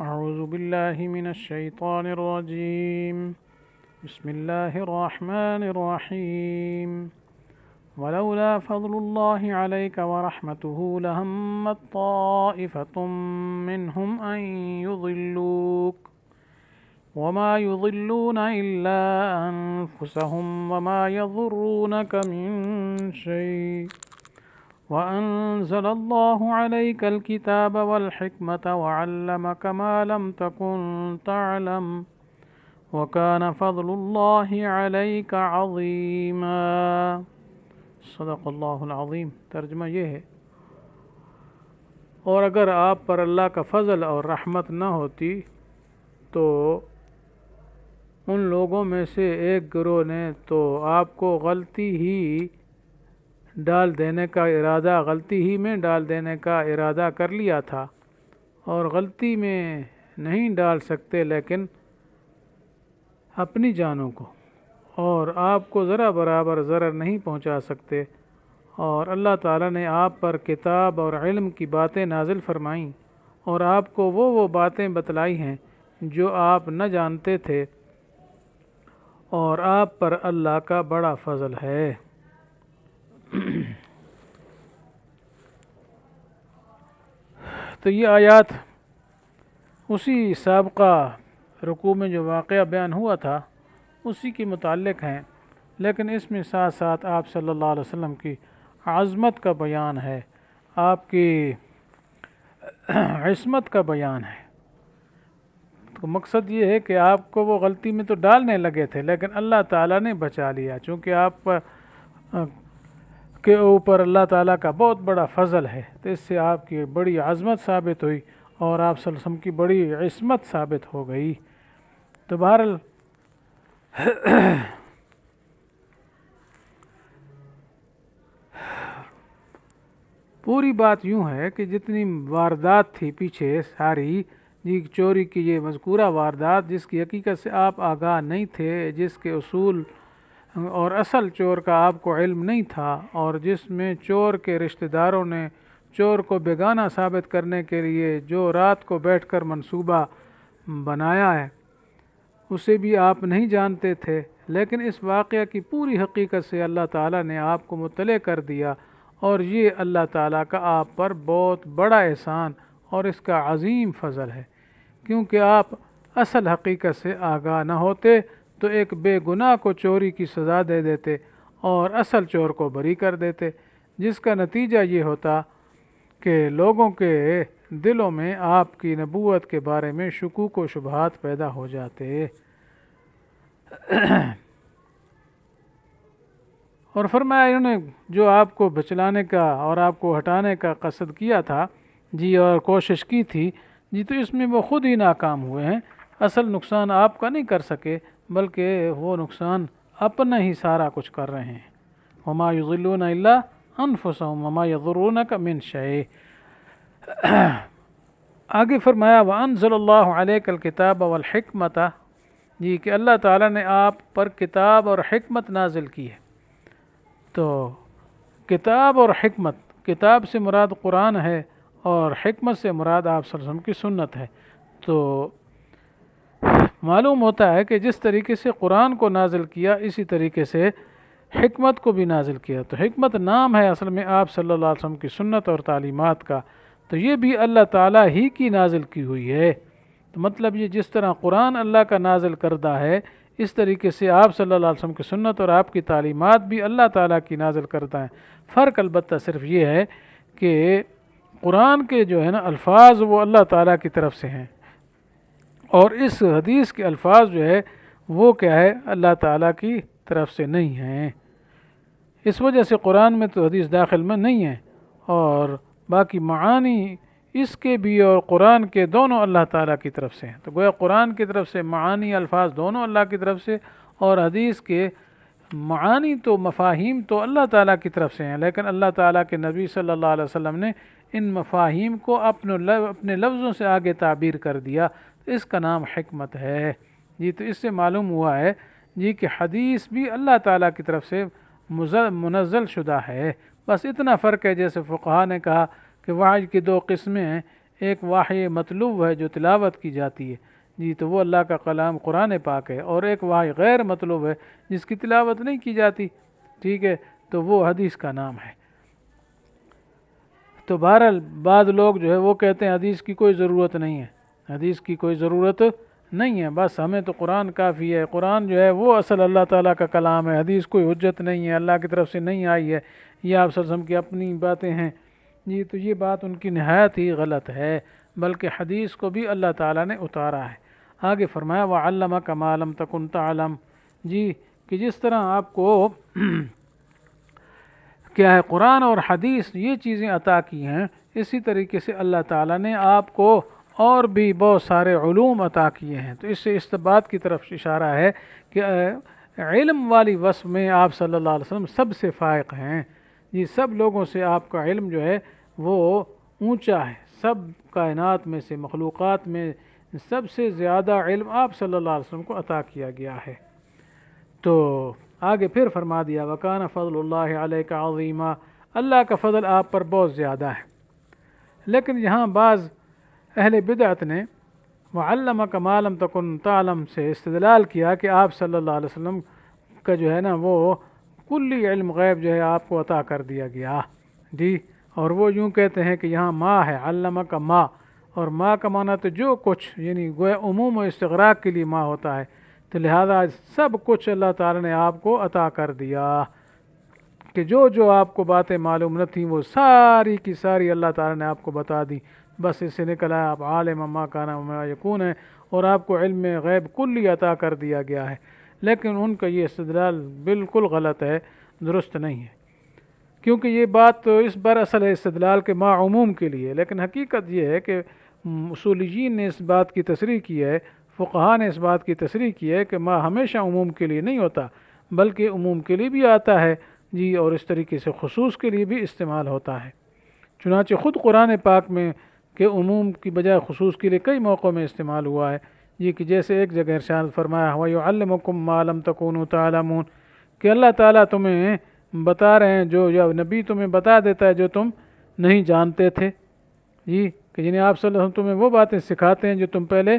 أعوذ بالله من الشيطان الرجيم. بسم الله الرحمن الرحيم. ولولا فضل الله عليك ورحمته لهمت طائفة منهم أن يضلوك وما يضلون إلا أنفسهم وما يضرونك من شيء وأنزل الله عليك الكتاب والحكمة وعلمك ما لم تكن تعلم وكان فضل الله عليك عظيما. صدق اللہ العظیم. ترجمہ یہ ہے، اور اگر آپ پر اللہ کا فضل اور رحمت نہ ہوتی تو ان لوگوں میں سے ایک گروہ نے تو آپ کو غلطی میں ڈال دینے کا ارادہ کر لیا تھا، اور غلطی میں نہیں ڈال سکتے لیکن اپنی جانوں کو، اور آپ کو ذرا برابر ضرر نہیں پہنچا سکتے. اور اللہ تعالیٰ نے آپ پر کتاب اور علم کی باتیں نازل فرمائیں اور آپ کو وہ باتیں بتلائی ہیں جو آپ نہ جانتے تھے، اور آپ پر اللہ کا بڑا فضل ہے. تو یہ آیات اسی سابقہ رکوع میں جو واقعہ بیان ہوا تھا اسی کے متعلق ہیں، لیکن اس میں ساتھ ساتھ آپ صلی اللہ علیہ وسلم کی عظمت کا بیان ہے، آپ کی عصمت کا بیان ہے. تو مقصد یہ ہے کہ آپ کو وہ غلطی میں تو ڈالنے لگے تھے لیکن اللہ تعالیٰ نے بچا لیا، چونکہ آپ کے اوپر اللہ تعالیٰ کا بہت بڑا فضل ہے، تو اس سے آپ کی بڑی عظمت ثابت ہوئی اور آپ صلی اللہ علیہ وسلم کی بڑی عصمت ثابت ہو گئی. تو بہرحال پوری بات یوں ہے کہ جتنی واردات تھی پیچھے ساری چوری کی، یہ مذکورہ واردات جس کی حقیقت سے آپ آگاہ نہیں تھے، جس کے اصول اور اصل چور کا آپ کو علم نہیں تھا، اور جس میں چور کے رشتہ داروں نے چور کو بیگانہ ثابت کرنے کے لیے جو رات کو بیٹھ کر منصوبہ بنایا ہے اسے بھی آپ نہیں جانتے تھے، لیکن اس واقعہ کی پوری حقیقت سے اللہ تعالیٰ نے آپ کو مطلع کر دیا، اور یہ اللہ تعالیٰ کا آپ پر بہت بڑا احسان اور اس کا عظیم فضل ہے. کیونکہ آپ اصل حقیقت سے آگاہ نہ ہوتے تو ایک بے گناہ کو چوری کی سزا دے دیتے اور اصل چور کو بری کر دیتے، جس کا نتیجہ یہ ہوتا کہ لوگوں کے دلوں میں آپ کی نبوت کے بارے میں شکوک و شبہات پیدا ہو جاتے. اور فرمایا انہوں نے جو آپ کو بچلانے کا اور آپ کو ہٹانے کا قصد کیا تھا اور کوشش کی تھی تو اس میں وہ خود ہی ناکام ہوئے ہیں. اصل نقصان آپ کا نہیں کر سکے بلکہ وہ نقصان اپنا ہی سارا کچھ کر رہے ہیں. وما یضلون الا انفسهم وما یضرونک من شیء. آگے فرمایا وانزل اللہ علیک الکتاب والحکمت، کہ اللہ تعالیٰ نے آپ پر کتاب اور حکمت نازل کی ہے. تو کتاب اور حکمت، کتاب سے مراد قرآن ہے اور حکمت سے مراد آپ صلی اللہ علیہ وسلم کی سنت ہے. تو معلوم ہوتا ہے کہ جس طریقے سے قرآن کو نازل کیا اسی طریقے سے حکمت کو بھی نازل کیا. تو حکمت نام ہے اصل میں آپ صلی اللہ علیہ وسلم کی سنت اور تعلیمات کا، تو یہ بھی اللہ تعالیٰ ہی کی نازل کی ہوئی ہے. تو مطلب یہ جس طرح قرآن اللہ کا نازل کردہ ہے اس طریقے سے آپ صلی اللہ علیہ وسلم کی سنت اور آپ کی تعلیمات بھی اللہ تعالیٰ کی نازل کردہ ہیں. فرق البتہ صرف یہ ہے کہ قرآن کے جو ہے نا الفاظ وہ اللہ تعالیٰ کی طرف سے ہیں، اور اس حدیث کے الفاظ جو ہے وہ کیا ہے اللہ تعالیٰ کی طرف سے نہیں ہیں. اس وجہ سے قرآن میں تو حدیث داخل میں نہیں ہے، اور باقی معانی اس کے بھی اور قرآن کے دونوں اللہ تعالیٰ کی طرف سے ہیں. تو گویا قرآن کی طرف سے معانی الفاظ دونوں اللہ کی طرف سے، اور حدیث کے معانی تو مفاہیم تو اللہ تعالیٰ کی طرف سے ہیں، لیکن اللہ تعالیٰ کے نبی صلی اللہ علیہ وسلم نے ان مفاہیم کو اپنے لفظوں سے آگے تعبیر کر دیا. اس کا نام حکمت ہے. تو اس سے معلوم ہوا ہے کہ حدیث بھی اللہ تعالیٰ کی طرف سے منزل شدہ ہے. بس اتنا فرق ہے، جیسے فقہا نے کہا کہ وحی کی دو قسمیں ہیں، ایک وحی مطلوب ہے جو تلاوت کی جاتی ہے جی، تو وہ اللہ کا کلام قرآن پاک ہے، اور ایک وحی غیر مطلوب ہے جس کی تلاوت نہیں کی جاتی، ٹھیک ہے، تو وہ حدیث کا نام ہے۔ تو بہرحال بعض لوگ جو ہے وہ کہتے ہیں حدیث کی کوئی ضرورت نہیں ہے، حدیث کی کوئی ضرورت نہیں ہے، بس ہمیں تو قرآن کافی ہے، قرآن جو ہے وہ اصل اللہ تعالیٰ کا کلام ہے، حدیث کوئی حجت نہیں ہے، اللہ کی طرف سے نہیں آئی ہے، یہ آپ صلی اللہ علیہ وسلم کی اپنی باتیں ہیں جی۔ تو یہ بات ان کی نہایت ہی غلط ہے، بلکہ حدیث کو بھی اللہ تعالیٰ نے اتارا ہے۔ آگے فرمایا وَعَلَّمَكَ مَا لَمْ تَكُنْ تَعْلَمْ، جی کہ جس طرح آپ کو کیا ہے قرآن اور حدیث یہ چیزیں عطا کی ہیں، اسی طریقے سے اللہ تعالیٰ نے آپ کو اور بھی بہت سارے علوم عطا کیے ہیں۔ تو اس سے اس بات کی طرف اشارہ ہے کہ علم والی وصف میں آپ صلی اللہ علیہ وسلم سب سے فائق ہیں جی، سب لوگوں سے آپ کا علم جو ہے وہ اونچا ہے، سب کائنات میں سے مخلوقات میں سب سے زیادہ علم آپ صلی اللہ علیہ وسلم کو عطا کیا گیا ہے۔ تو آگے پھر فرما دیا وَكَانَ فَضْلُ اللَّهِ عَلَيْكَ عَظِيمًا، اللہ کا فضل آپ پر بہت زیادہ ہے۔ لیکن یہاں بعض اہل بدعت نے وَعَلَّمَكَ مَا لَمْ تَكُنْ تَعْلَمْ سے استدلال کیا کہ آپ صلی اللہ علیہ وسلم کا جو ہے نا وہ کلی علم غیب جو ہے آپ کو عطا کر دیا گیا جی، اور وہ یوں کہتے ہیں کہ یہاں ما ہے، علمک ما، اور ما کا معنی تو جو کچھ، یعنی گویا عموم و استغراق کے لیے ما ہوتا ہے، تو لہذا سب کچھ اللہ تعالیٰ نے آپ کو عطا کر دیا، کہ جو جو آپ کو باتیں معلوم نہ تھیں وہ ساری کی ساری اللہ تعالیٰ نے آپ کو بتا دی، بس اس سے نکل آیا آپ عالم ما کان وما یکون ہے، اور آپ کو علم غیب کلی عطا کر دیا گیا ہے۔ لیکن ان کا یہ استدلال بالکل غلط ہے، درست نہیں ہے، کیونکہ یہ بات تو اس بر اصل ہے استدلال کے ما عموم کے لیے، لیکن حقیقت یہ ہے کہ اصولیین نے اس بات کی تصریح کی ہے، فقہا نے اس بات کی تصریح کی ہے کہ ما ہمیشہ عموم کے لیے نہیں ہوتا، بلکہ عموم کے لیے بھی آتا ہے جی، اور اس طریقے سے خصوص کے لیے بھی استعمال ہوتا ہے۔ چنانچہ خود قرآن پاک میں کہ عموم کی بجائے خصوص کے لیے کئی موقعوں میں استعمال ہوا ہے یہ، کہ جیسے ایک جگہ ارشاد فرمایا وَيُعَلِّمُكُم مَّا لَمْ تَكُونُوا تَعْلَمُونَ، کہ اللہ تعالیٰ تمہیں بتا رہے ہیں جو، یا نبی تمہیں بتا دیتا ہے جو تم نہیں جانتے تھے جی، کہ یعنی آپ صلی اللہ علیہ وسلم تمہیں وہ باتیں سکھاتے ہیں جو تم پہلے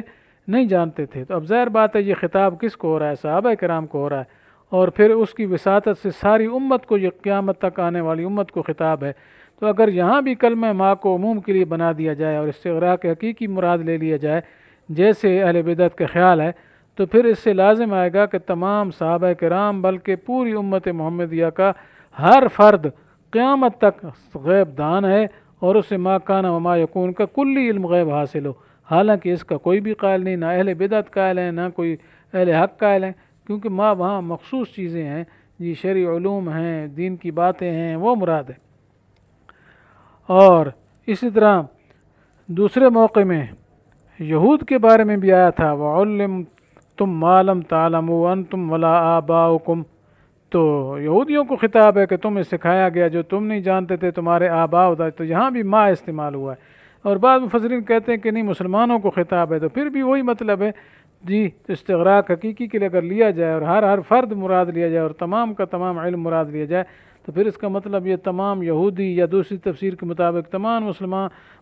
نہیں جانتے تھے۔ تو اب ظاہر بات ہے یہ خطاب کس کو ہو رہا ہے؟ صحابہ کرام کو ہو رہا ہے، اور پھر اس کی وساطت سے ساری امت کو، یہ قیامت تک آنے والی امت کو خطاب ہے۔ تو اگر یہاں بھی کلمہ ما کو عموم کے لیے بنا دیا جائے اور استغراق حقیقی مراد لے لیا جائے جیسے اہل بدعت کا خیال ہے، تو پھر اس سے لازم آئے گا کہ تمام صحابہ کرام بلکہ پوری امت محمدیہ کا ہر فرد قیامت تک غیب دان ہے، اور اسے ما کان وما یکون کا کلی علم غیب حاصل ہو، حالانکہ اس کا کوئی بھی قائل نہیں، نہ اہل بدعت قائل ہیں نہ کوئی اہل حق قائل ہیں، کیونکہ ما وہاں مخصوص چیزیں ہیں جی، شرعی علوم ہیں، دین کی باتیں ہیں، وہ مراد ہے۔ اور اسی طرح دوسرے موقع میں یہود کے بارے میں بھی آیا تھا وَعُلِّمْتُم مَّا لَمْ تَعْلَمُوا أَنتُمْ وَلَا آبَاؤُكُمْ، تو یہودیوں کو خطاب ہے کہ تمہیں سکھایا گیا جو تم نہیں جانتے تھے تمہارے آباء ہوتا ہے، تو یہاں بھی ما استعمال ہوا ہے۔ اور بعض مفسرین کہتے ہیں کہ نہیں، مسلمانوں کو خطاب ہے، تو پھر بھی وہی مطلب ہے جی، استغراق حقیقی کے لیے اگر لیا جائے اور ہر فرد مراد لیا جائے اور تمام کا تمام علم مراد لیا جائے، تو پھر اس کا مطلب یہ تمام یہودی، یا دوسری تفسیر کے مطابق تمام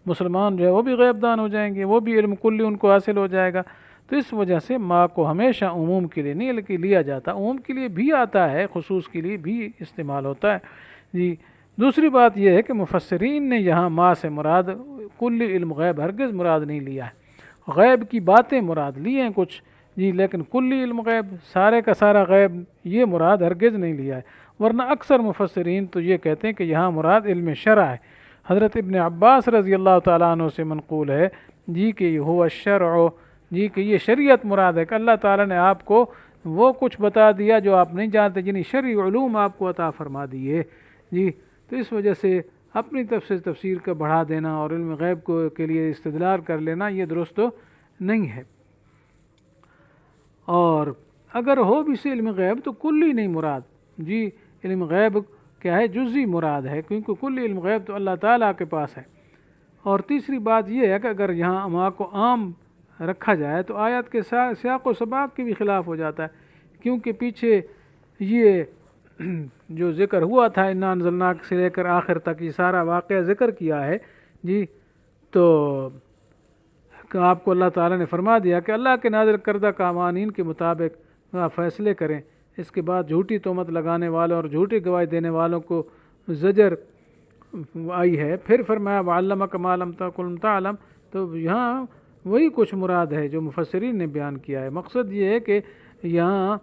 مسلمان جو ہے وہ بھی غیب دان ہو جائیں گے، وہ بھی علم کلی ان کو حاصل ہو جائے گا۔ تو اس وجہ سے ما کو ہمیشہ عموم کے لیے نہیں لیا جاتا، عموم کے لیے بھی آتا ہے، خصوص کے لیے بھی استعمال ہوتا ہے جی۔ دوسری بات یہ ہے کہ مفسرین نے یہاں ما سے مراد کلی علم غیب ہرگز مراد نہیں لیا ہے، غیب کی باتیں مراد لی ہیں کچھ جی، لیکن کلی علم غیب، سارے کا سارا غیب، یہ مراد ہرگز نہیں لیا ہے۔ ورنہ اکثر مفسرین تو یہ کہتے ہیں کہ یہاں مراد علم شرع ہے۔ حضرت ابن عباس رضی اللہ تعالیٰ عنہ سے منقول ہے جی کہ ہوا الشرع، جی کہ یہ شریعت مراد ہے، کہ اللہ تعالیٰ نے آپ کو وہ کچھ بتا دیا جو آپ نہیں جانتے، یعنی شرعی علوم آپ کو عطا فرما دیے جی۔ تو اس وجہ سے اپنی طرف سے تفسیر کا بڑھا دینا اور علم غیب کو کے لیے استدلال کر لینا یہ درست نہیں ہے۔ اور اگر ہو بھی سے علم غیب تو کلی نہیں مراد جی، علم غیب کیا ہے؟ جزئی مراد ہے، کیونکہ کلی علم غیب تو اللہ تعالیٰ کے پاس ہے۔ اور تیسری بات یہ ہے کہ اگر یہاں ما کو عام رکھا جائے تو آیت کے سیاق و سباق کے بھی خلاف ہو جاتا ہے، کیونکہ پیچھے یہ جو ذکر ہوا تھا انا انزلناک سے لے کر آخر تک یہ سارا واقعہ ذکر کیا ہے جی، تو کہ آپ کو اللہ تعالیٰ نے فرما دیا کہ اللہ کے نازل کردہ قوانین کے مطابق آپ فیصلے کریں، اس کے بعد جھوٹی تہمت لگانے والوں اور جھوٹی گواہی دینے والوں کو زجر آئی ہے۔ پھر فرمایا وَعَلَّمَكَ مَا لَمْ تَكُنْ تَعْلَمْ، تو یہاں وہی کچھ مراد ہے جو مفسرین نے بیان کیا ہے۔ مقصد یہ ہے کہ یہاں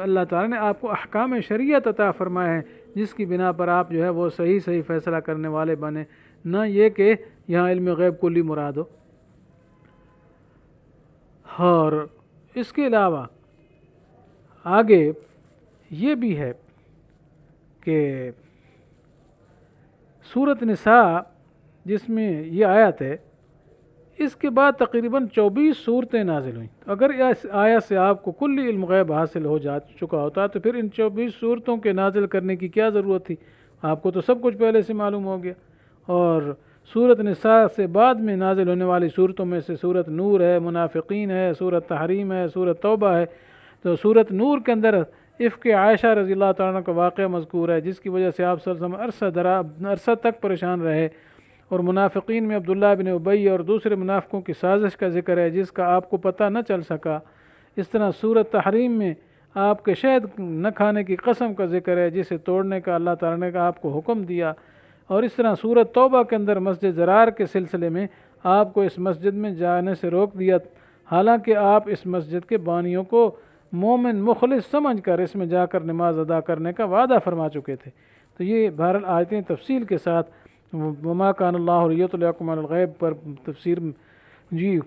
اللہ تعالیٰ نے آپ کو احکام شریعت عطا فرمائے ہیں جس کی بنا پر آپ جو ہے وہ صحیح فیصلہ کرنے والے بنے، نہ یہ کہ یہاں علم غیب کلی مراد ہو۔ اور اس کے علاوہ آگے یہ بھی ہے کہ سورۃ نساء جس میں یہ آیت ہے، اس کے بعد تقریباً 24 صورتیں نازل ہوئیں۔ اگر اس آیت سے آپ کو کلی علم غیب حاصل ہو چکا ہوتا تو پھر ان 24 صورتوں کے نازل کرنے کی کیا ضرورت تھی؟ آپ کو تو سب کچھ پہلے سے معلوم ہو گیا۔ اور سورۃ نساء سے بعد میں نازل ہونے والی صورتوں میں سے سورۃ نور ہے، منافقین ہے، سورۃ تحریم ہے، سورۃ توبہ ہے۔ تو سورۃ نور کے اندر عفق عائشہ رضی اللہ تعالیٰ عنہ کا واقعہ مذکور ہے، جس کی وجہ سے آپ صلی اللہ علیہ وسلم عرصہ تک پریشان رہے۔ اور منافقین میں عبداللہ بن ابی اور دوسرے منافقوں کی سازش کا ذکر ہے جس کا آپ کو پتہ نہ چل سکا۔ اس طرح سورۃ تحریم میں آپ کے شہد نہ کھانے کی قسم کا ذکر ہے جسے توڑنے کا اللہ تعالیٰ نے آپ کو حکم دیا۔ اور اس طرح سورۃ توبہ کے اندر مسجد ضرار کے سلسلے میں آپ کو اس مسجد میں جانے سے روک دیا، حالانکہ آپ اس مسجد کے بانیوں کو مومن مخلص سمجھ کر اس میں جا کر نماز ادا کرنے کا وعدہ فرما چکے تھے۔ تو یہ بہرحال آیتیں تفصیل کے ساتھ وما کان اللہ لیطلعکم علی الغیب پر تفسیر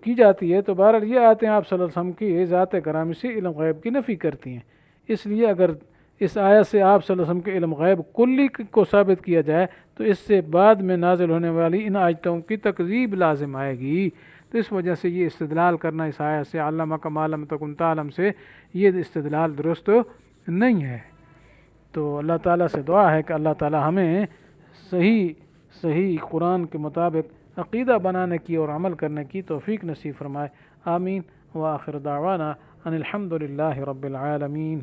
کی جاتی ہے، تو بہرحال یہ آیتیں آپ صلی اللہ علیہ وسلم کی ذات گرامی سے علم غیب کی نفی کرتی ہیں۔ اس لیے اگر اس آیت سے آپ صلی اللہ علیہ وسلم کے علم غیب کلی کو ثابت کیا جائے تو اس سے بعد میں نازل ہونے والی ان آیتوں کی تکذیب لازم آئے گی۔ تو اس وجہ سے یہ استدلال کرنا اس آیت سے علمک ما لم تکن تعلم سے یہ استدلال درست نہیں ہے۔ تو اللہ تعالیٰ سے دعا ہے کہ اللہ تعالیٰ ہمیں صحیح قرآن کے مطابق عقیدہ بنانے کی اور عمل کرنے کی توفیق نصیب فرمائے۔ آمین۔ وآخر دعوانا ان الحمد للہ رب العالمین۔